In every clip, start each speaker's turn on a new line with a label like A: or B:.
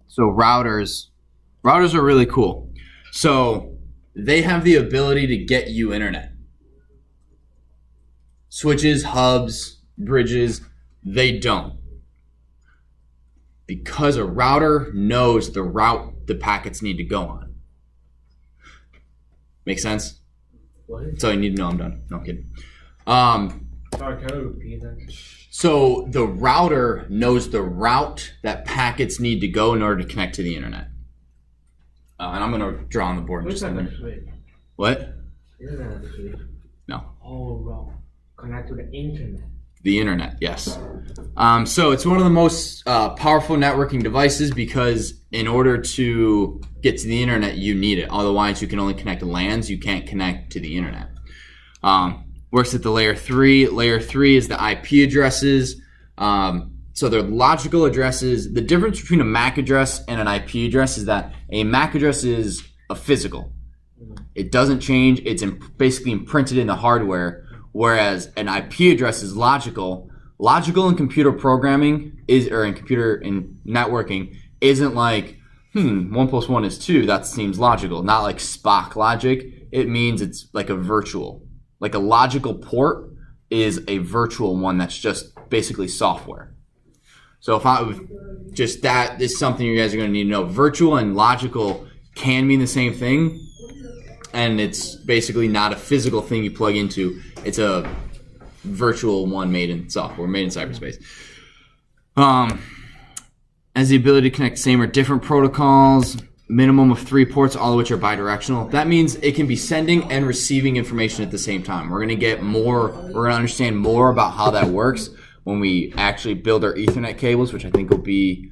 A: So routers are really cool. So they have the ability to get you internet. Switches, hubs, bridges, they don't. Because a router knows the route the packets need to go on. Make sense?
B: What?
A: That's all you need to know. I'm done. No, I'm kidding.
B: Sorry, can you repeat that?
A: So the router knows the route that packets need to go in order to connect to the internet. And I'm going to draw on the board in just a minute.
B: Switch?
A: What?
B: Isn't that a switch?
A: No.
B: Oh, wrong. Connect to the internet.
A: The internet, yes. So it's one of the most powerful networking devices because in order to get to the internet, you need it. Otherwise, you can only connect to LANs. You can't connect to the internet. Works at the layer 3. Layer 3 is the IP addresses. So they're logical addresses. The difference between a MAC address and an IP address is that a MAC address is a physical. It doesn't change. It's basically imprinted in the hardware. Whereas an IP address is logical. Logical in computer programming in networking isn't like, 1 + 1 is 2. That seems logical. Not like Spock logic. It means it's like a virtual. Like a logical port is a virtual one that's just basically software. So if I just that is something you guys are going to need to know. Virtual and logical can mean the same thing. And it's basically not a physical thing you plug into. It's a virtual one made in software, made in cyberspace. Has the ability to connect same or different protocols, minimum of 3 ports, all of which are bidirectional. That means it can be sending and receiving information at the same time. We're going to understand more about how that works when we actually build our Ethernet cables, which I think will be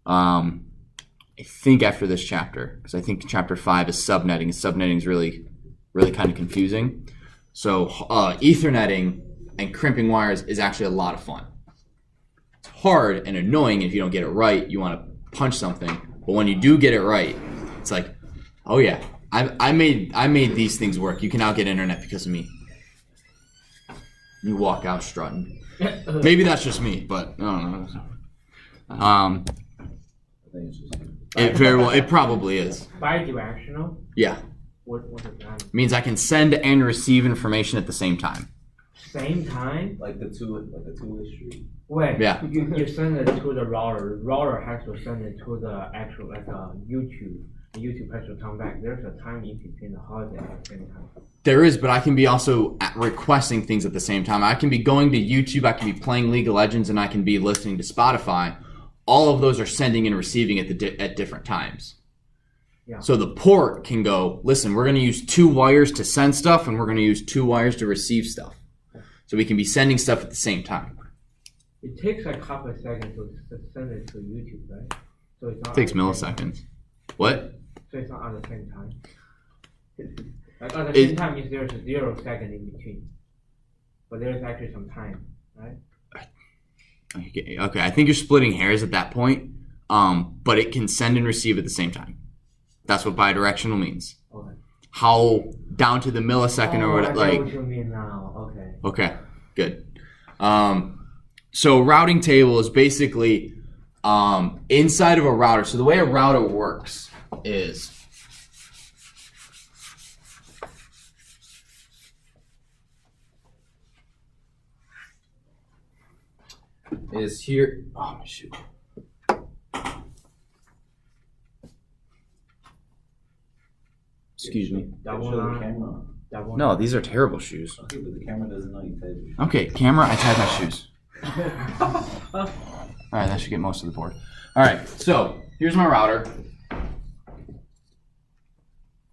A: after this chapter, because I think chapter 5 is subnetting. And subnetting is really, really kind of confusing. So Etherneting and crimping wires is actually a lot of fun. It's hard and annoying if you don't get it right. You want to punch something, but when you do get it right, it's like, oh yeah, I made these things work. You can now get internet because of me. You walk out strutting. Maybe that's just me, but I don't know. It probably is.
B: Bidirectional?
A: Yeah.
B: What does that mean?
A: Means I can send and receive information at the same time.
B: Same time?
C: Like the two-way street.
B: Wait.
A: Yeah.
B: You send it to the router. The router has to send it to the actual YouTube. The YouTube has to come back. There's a time in between the holiday at the same time.
A: There is, but I can be also requesting things at the same time. I can be going to YouTube. I can be playing League of Legends, and I can be listening to Spotify. All of those are sending and receiving at different times.
B: Yeah.
A: So the port can go, listen, we're going to use 2 wires to send stuff, and we're going to use 2 wires to receive stuff. So we can be sending stuff at the same time.
B: It takes a couple of seconds to send it to YouTube, right? So it's not.
A: It takes milliseconds. What?
B: So it's not at the same time. Like at the same time means there's a 0 second in between. But there's actually some time, right?
A: Okay, I think you're splitting hairs at that point, but it can send and receive at the same time. That's what bidirectional means.
B: Okay.
A: How down to the millisecond or whatever.
B: I know what you mean now. Okay.
A: Okay, good. So routing table is basically inside of a router. So the way a router works is here. Oh shoot. Excuse me. No, these are terrible shoes.
C: Okay, but the camera doesn't know you tied your shoes.
A: Okay, camera, I tied my shoes. Alright, that should get most of the board. Alright, so here's my router.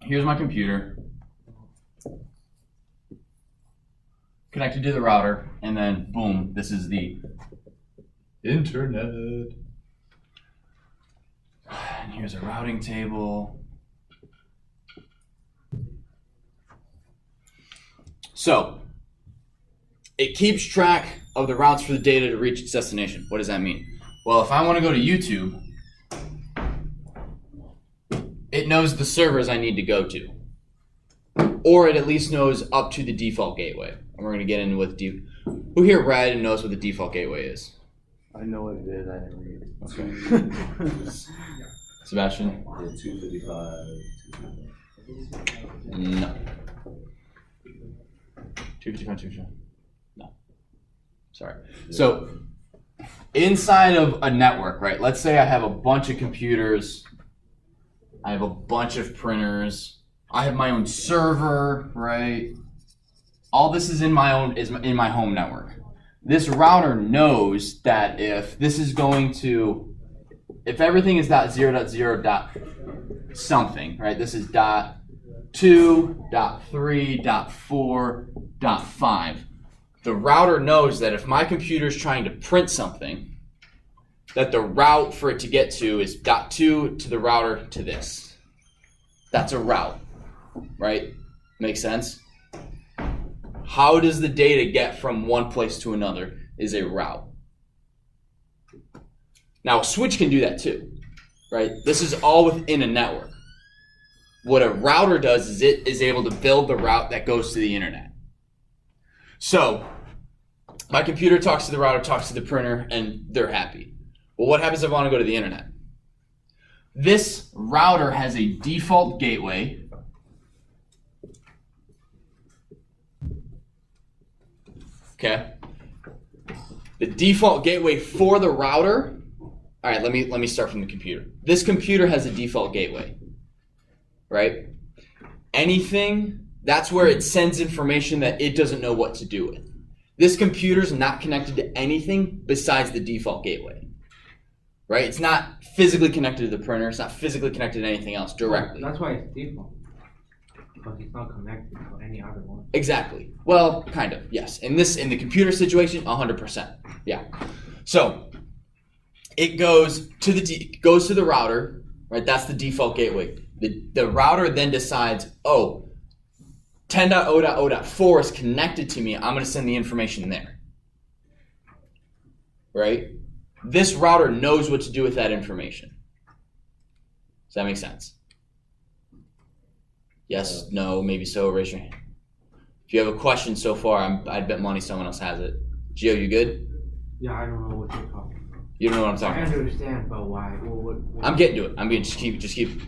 A: Here's my computer. Connected to the router, and then boom, this is the internet. And here's a routing table. So, it keeps track of the routes for the data to reach its destination. What does that mean? Well, if I want to go to YouTube, it knows the servers I need to go to. Or it at least knows up to the default gateway. And we're going to get into what who here read and knows what the default gateway is?
D: I know what it is. I didn't read it.
A: Okay. Sebastian?
C: Yeah, 255.
A: No. 255. No. Sorry. So inside of a network, right? Let's say I have a bunch of computers. I have a bunch of printers. I have my own server, right? All this is in my home network. This router knows that if this is going to, if everything is .0.0. something, right? This is .2, .3, .4, .5. The router knows that if my computer is trying to print something, that the route for it to get to is .2 to the router to this. That's a route, right? Make sense? How does the data get from one place to another is a route. Now, a switch can do that too, right? This is all within a network. What a router does is it is able to build the route that goes to the internet. So, my computer talks to the router, talks to the printer, and they're happy. Well, what happens if I want to go to the internet? This router has a default gateway. Okay. The default gateway for the router. All right, let me start from the computer. This computer has a default gateway, right? Anything, that's where it sends information that it doesn't know what to do with. This computer's not connected to anything besides the default gateway, right? It's not physically connected to the printer. It's not physically connected to anything else directly.
B: That's why it's default. Because it's not connected to any other one.
A: Exactly. Well, kind of, yes. In the computer situation, 100%. Yeah. So it goes to the router, right? That's the default gateway. The router then decides, oh, 10.0.0.4 is connected to me. I'm going to send the information there. Right? This router knows what to do with that information. Does that make sense? Yes, no, maybe so. Raise your hand. If you have a question so far, I'd bet money someone else has it. Gio, you good?
B: Yeah, I don't know what you're talking about.
A: You don't know what I'm talking
B: I
A: about?
B: understand, but why? What?
A: I'm getting to it. I'm being just keep.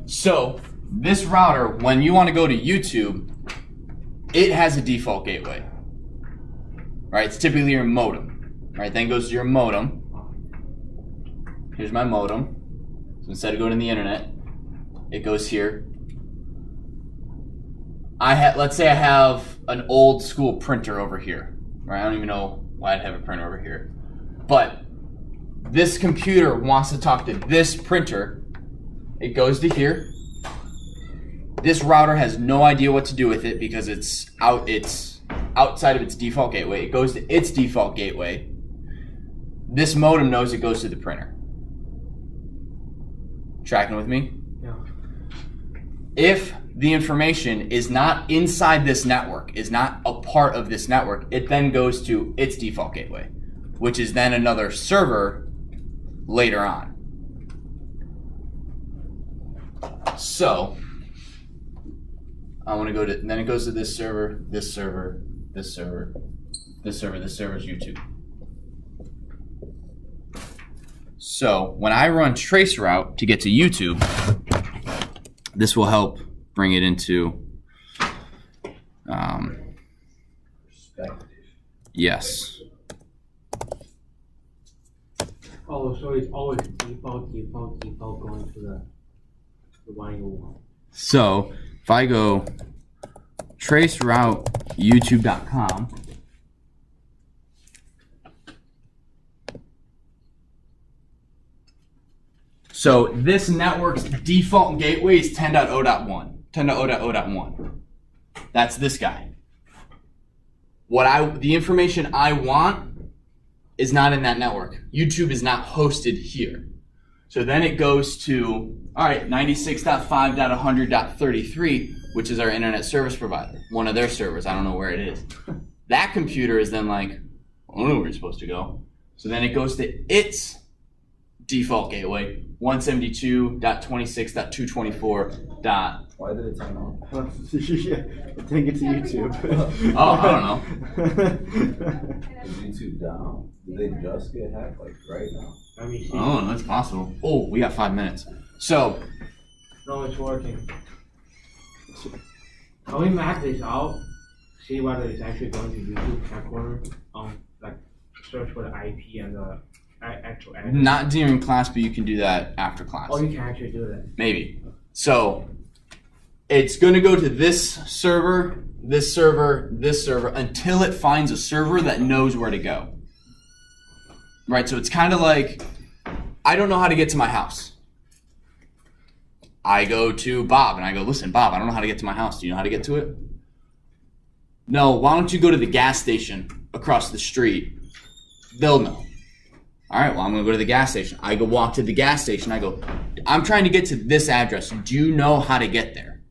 A: So this router, when you want to go to YouTube, it has a default gateway. Right? It's typically your modem. Right? Then it goes to your modem. Here's my modem. So instead of going to the internet, it goes here. Let's say I have an old school printer over here. Right? I don't even know why I'd have a printer over here. But this computer wants to talk to this printer. It goes to here. This router has no idea what to do with it because it's outside of its default gateway. It goes to its default gateway. This modem knows it goes to the printer. Tracking with me?
B: Yeah.
A: If the information is not inside this network, is not a part of this network, it then goes to its default gateway, which is then another server later on. So I want to go to, then it goes to this server, this server, this server, this server, this server is YouTube. So when I run traceroute to get to YouTube, this will help bring it into, yes.
B: Oh, so it's always default going to the one you want.
A: So if I go traceroute youtube.com, so this network's default gateway is 10.0.1, 10.0.0.1. That's this guy. The information I want is not in that network. YouTube is not hosted here. So then it goes to, all right, 96.5.100.33, which is our internet service provider, one of their servers. I don't know where it is. That computer is then like, I don't know where it's supposed to go. So then it goes to its default gateway. 172.26.224.
C: Why did it turn on?
D: I think it's YouTube.
A: Oh, I don't know.
C: Is YouTube down? Did they just get hacked like right now?
B: Let me see.
A: Oh, that's possible. Oh, we got 5 minutes. So,
B: No, it's working. Can we map this out? See whether it's actually going to YouTube headquarters. Like search for the IP and the actual address.
A: not during class, but you can do that after class.
B: Oh, you can actually do that.
A: Maybe. So, it's going to go to this server, this server, this server, until it finds a server that knows where to go. Right, so it's kind of like, I don't know how to get to my house. I go to Bob and I go, listen, Bob, I don't know how to get to my house. Do you know how to get to it? No, why don't you go to the gas station across the street? They'll know. All right, well, I'm going to go to the gas station. I go walk to the gas station. I go, I'm trying to get to this address. Do you know how to get there?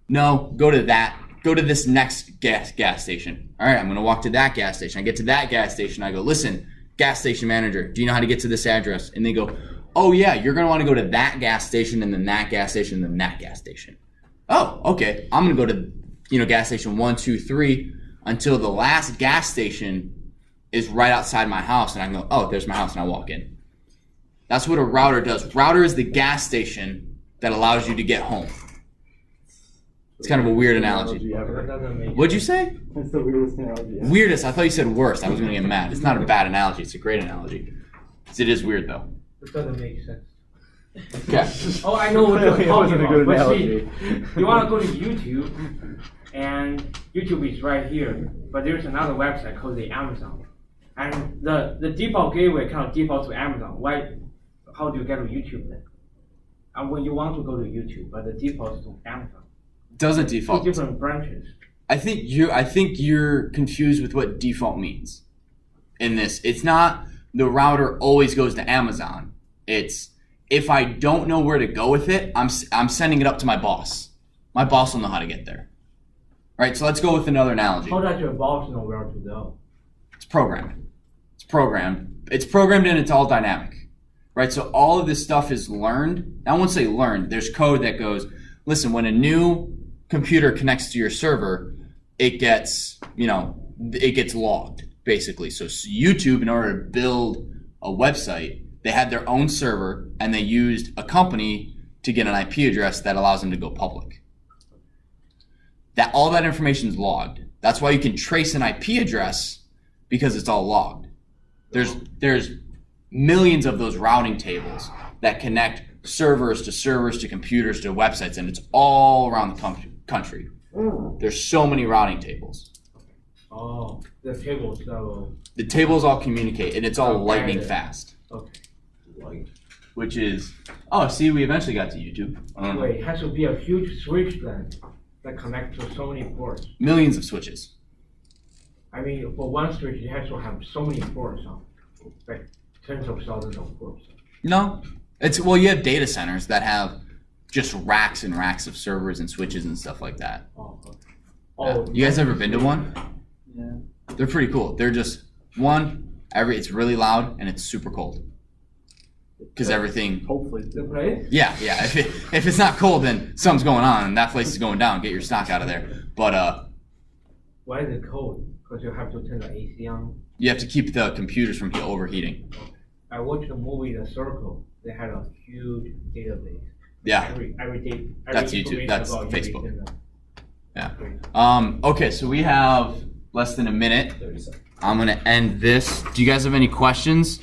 A: No, go to that. Go to this next gas station. All right, I'm going to walk to that gas station. I get to that gas station. I go, listen, gas station manager, do you know how to get to this address? And they go, oh yeah, you're going to want to go to that gas station and then that gas station and then that gas station. Oh, okay. I'm going to go to, gas station 1, 2, 3 until the last gas station is right outside my house. And I go, oh, there's my house, and I walk in. That's what a router does. Router is the gas station that allows you to get home. It's kind of a weird analogy.
B: That doesn't make
A: What'd you say?
D: That's the weirdest analogy ever.
A: Weirdest. I thought you said worst. I was going to get mad. It's not a bad analogy. It's a great analogy. It is weird, though.
B: It doesn't make sense.
A: Okay.
B: Oh, I know what you're
D: It
B: talking
D: wasn't a
B: about.
D: good
B: But
D: analogy.
B: see, you want to go to YouTube, and YouTube is right here. But there's another website called the Amazon, and the default gateway kind of defaults to Amazon. Why? How do you get to YouTube then? And when you want to go to YouTube, but the default is to Amazon.
A: Doesn't
B: Two
A: default.
B: different branches.
A: I think you're confused with what default means. In this, it's not the router always goes to Amazon. It's if I don't know where to go with it, I'm sending it up to my boss. My boss will know how to get there. Right. So let's go with another analogy.
B: How does your boss know where to go?
A: It's programmed. It's programmed and it's all dynamic. Right? So all of this stuff is learned. I won't say learned. There's code that goes, listen, when a new computer connects to your server, it gets logged, basically. So YouTube, in order to build a website, they had their own server and they used a company to get an IP address that allows them to go public. All that information is logged. That's why you can trace an IP address, because it's all logged. There's millions of those routing tables that connect servers to computers to websites, and it's all around the country. There's so many routing tables.
B: Oh, the tables level.
A: The tables all communicate, and it's all
B: Okay.
A: lightning fast.
B: Okay.
C: Like,
A: Which is, see, we eventually got to YouTube.
B: Wait, it has to be a huge switch then that connects to so many ports.
A: Millions of switches.
B: I mean, for one switch, it has to have so many ports on, like tens of thousands of ports.
A: No, you have data centers that have just racks and racks of servers and switches and stuff like that.
B: Oh, okay.
A: Yeah.
B: Oh,
A: You guys ever been to one?
D: Yeah.
A: They're pretty cool. They're just it's really loud and it's super cold. Because everything,
D: Hopefully.
B: the place?
A: yeah. If it's not cold, then something's going on and that place is going down. Get your stock out of there. But
B: Why is it cold? Because you have to turn the AC on.
A: you have to keep the computers from overheating.
B: I watched the movie The Circle. They had a huge database.
A: Yeah.
B: Every day.
A: That's YouTube. That's Facebook. Yeah.
B: Great.
A: Okay, so we have less than a minute.
C: 30 seconds.
A: I'm gonna end this. Do you guys have any questions?